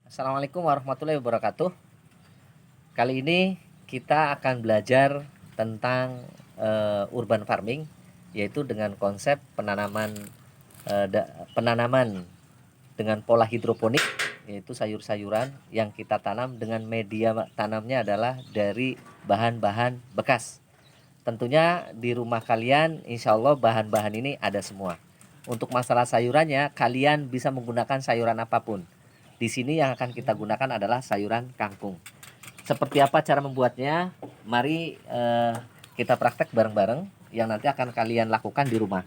Assalamualaikum warahmatullahi wabarakatuh. Kali ini kita akan belajar tentang urban farming, yaitu dengan konsep penanaman dengan pola hidroponik, yaitu sayur-sayuran yang kita tanam dengan media tanamnya adalah dari bahan-bahan bekas. Tentunya di rumah kalian insya Allah bahan-bahan ini ada semua. Untuk masalah sayurannya, kalian bisa menggunakan sayuran apapun. Di sini yang akan kita gunakan adalah sayuran kangkung. Seperti apa cara membuatnya? Mari kita praktek bareng-bareng yang nanti akan kalian lakukan di rumah.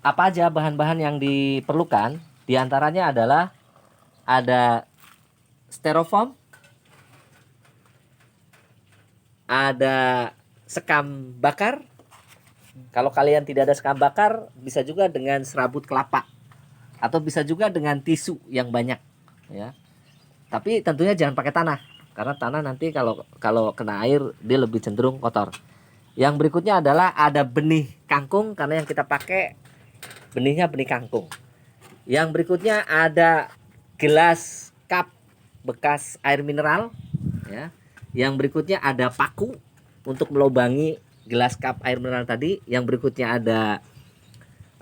Apa aja bahan-bahan yang diperlukan? Di antaranya adalah ada styrofoam, ada sekam bakar. Kalau kalian tidak ada sekam bakar, bisa juga dengan serabut kelapa atau bisa juga dengan tisu yang banyak, ya. Tapi tentunya jangan pakai tanah, karena tanah nanti kalau kena air dia lebih cenderung kotor. Yang berikutnya adalah ada benih kangkung, karena yang kita pakai benihnya benih kangkung. Yang berikutnya ada gelas cup bekas air mineral, ya. Yang berikutnya ada paku untuk melubangi gelas cup air mineral tadi. Yang berikutnya ada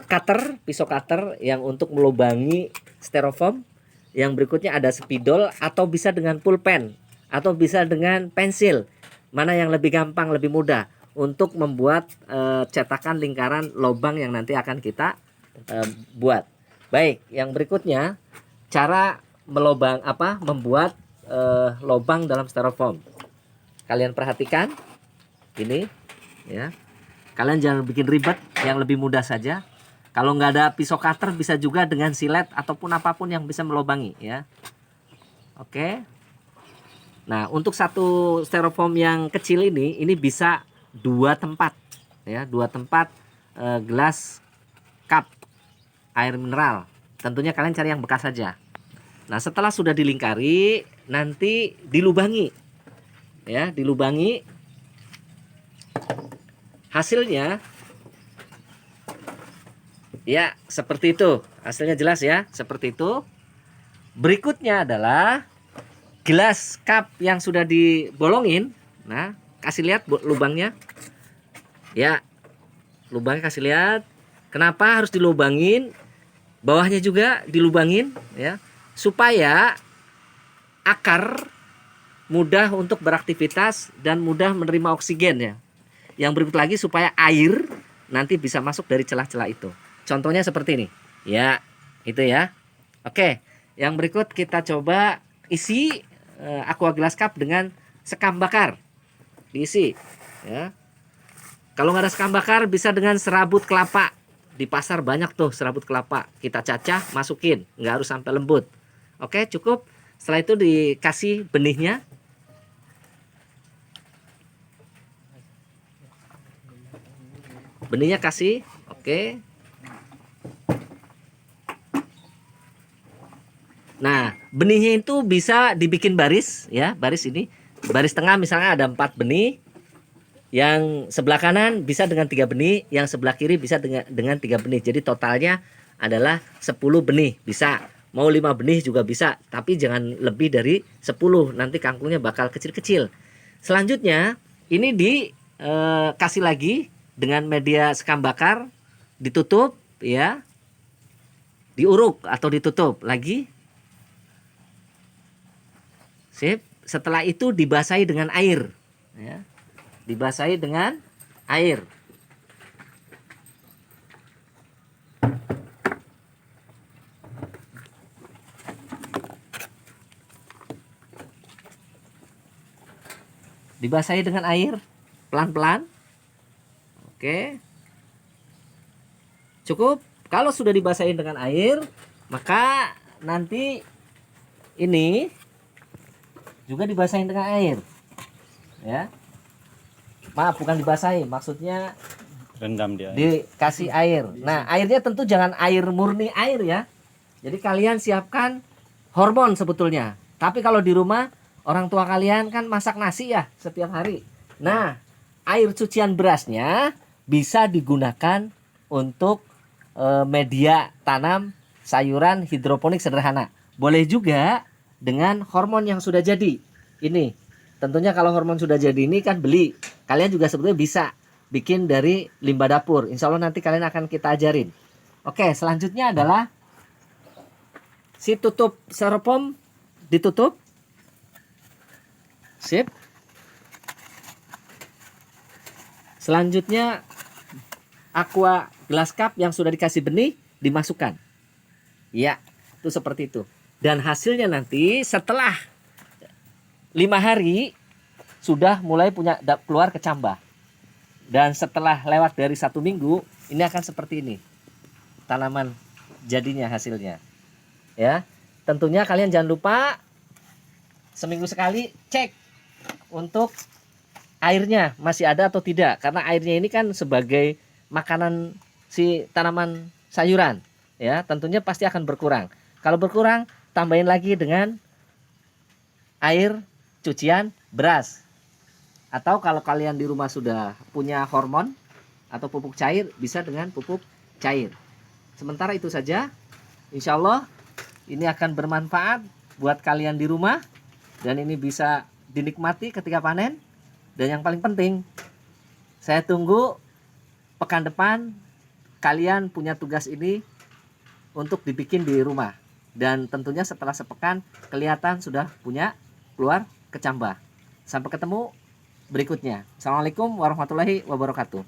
cutter, pisau cutter yang untuk melubangi styrofoam. Yang berikutnya ada spidol atau bisa dengan pulpen atau bisa dengan pensil. Mana yang lebih gampang, lebih mudah untuk membuat cetakan lingkaran lubang yang nanti akan kita buat. Baik, yang berikutnya cara membuat lubang dalam styrofoam. Kalian perhatikan ini, ya. Kalian jangan bikin ribet, yang lebih mudah saja. Kalau nggak ada pisau cutter bisa juga dengan silet ataupun apapun yang bisa melubangi, ya. Oke. Nah, untuk satu styrofoam yang kecil ini bisa 2 tempat, ya, 2 tempat gelas cup air mineral. Tentunya kalian cari yang bekas saja. Nah, setelah sudah dilingkari, nanti dilubangi, ya, dilubangi. Hasilnya ya seperti itu. Hasilnya jelas ya, seperti itu. Berikutnya adalah gelas cup yang sudah dibolongin. Nah, kasih lihat lubangnya. Ya, lubangnya kasih lihat. Kenapa harus dilubangin? Bawahnya juga dilubangin, ya, supaya akar mudah untuk beraktivitas dan mudah menerima oksigen, ya. Yang berikut lagi supaya air nanti bisa masuk dari celah-celah itu. Contohnya seperti ini. Ya, itu ya. Oke, yang berikut kita coba isi aqua glass cup dengan sekam bakar. Diisi, ya. Kalau nggak ada sekam bakar bisa dengan serabut kelapa. Di pasar banyak tuh serabut kelapa. Kita cacah, masukin, nggak harus sampai lembut. Oke, cukup. Setelah itu dikasih benihnya. Benihnya kasih, oke. Nah, benihnya itu bisa dibikin baris, ya, baris ini. Baris tengah misalnya ada 4 benih. Yang sebelah kanan bisa dengan 3 benih, yang sebelah kiri bisa dengan 3 benih. Jadi totalnya adalah 10 benih, bisa. Mau 5 benih juga bisa, tapi jangan lebih dari 10. Nanti kangkungnya bakal kecil-kecil. Selanjutnya, ini dikasih lagi dengan media sekam bakar, ditutup, ya, diuruk atau ditutup lagi. Sip. Setelah itu dibasahi dengan air, ya, dibasahi dengan air. Dibasahi dengan air pelan-pelan. Oke. Cukup. Kalau sudah dibasahi dengan air, maka nanti ini juga dibasahi dengan air, ya. Maaf, bukan dibasahi, maksudnya Rendam dia. dikasih air. Nah, airnya tentu jangan air murni air, ya. Jadi kalian siapkan hormon sebetulnya. Tapi kalau di rumah orang tua kalian kan masak nasi ya setiap hari. Nah, air cucian berasnya bisa digunakan untuk media tanam sayuran hidroponik sederhana. Boleh juga dengan hormon yang sudah jadi. Ini tentunya kalau hormon sudah jadi ini kan beli. Kalian juga sebetulnya bisa bikin dari limbah dapur. Insya Allah nanti kalian akan kita ajarin. Oke, selanjutnya adalah si tutup styrofoam ditutup. Sip. Selanjutnya aqua glass cup yang sudah dikasih benih dimasukkan. Ya, itu seperti itu. Dan hasilnya nanti setelah 5 hari sudah mulai punya keluar kecambah. Dan setelah lewat dari 1 minggu ini akan seperti ini. Tanaman jadinya hasilnya. Ya, tentunya kalian jangan lupa seminggu sekali cek untuk airnya masih ada atau tidak, karena airnya ini kan sebagai makanan si tanaman sayuran, ya tentunya pasti akan berkurang. Kalau berkurang, tambahin lagi dengan air cucian beras. Atau kalau kalian di rumah sudah punya hormon atau pupuk cair, bisa dengan pupuk cair. Sementara itu saja, insya Allah ini akan bermanfaat buat kalian di rumah dan ini bisa dinikmati ketika panen. Dan yang paling penting, saya tunggu pekan depan kalian punya tugas ini untuk dibikin di rumah. Dan tentunya setelah sepekan kelihatan sudah punya keluar kecambah. Sampai ketemu berikutnya. Assalamualaikum warahmatullahi wabarakatuh.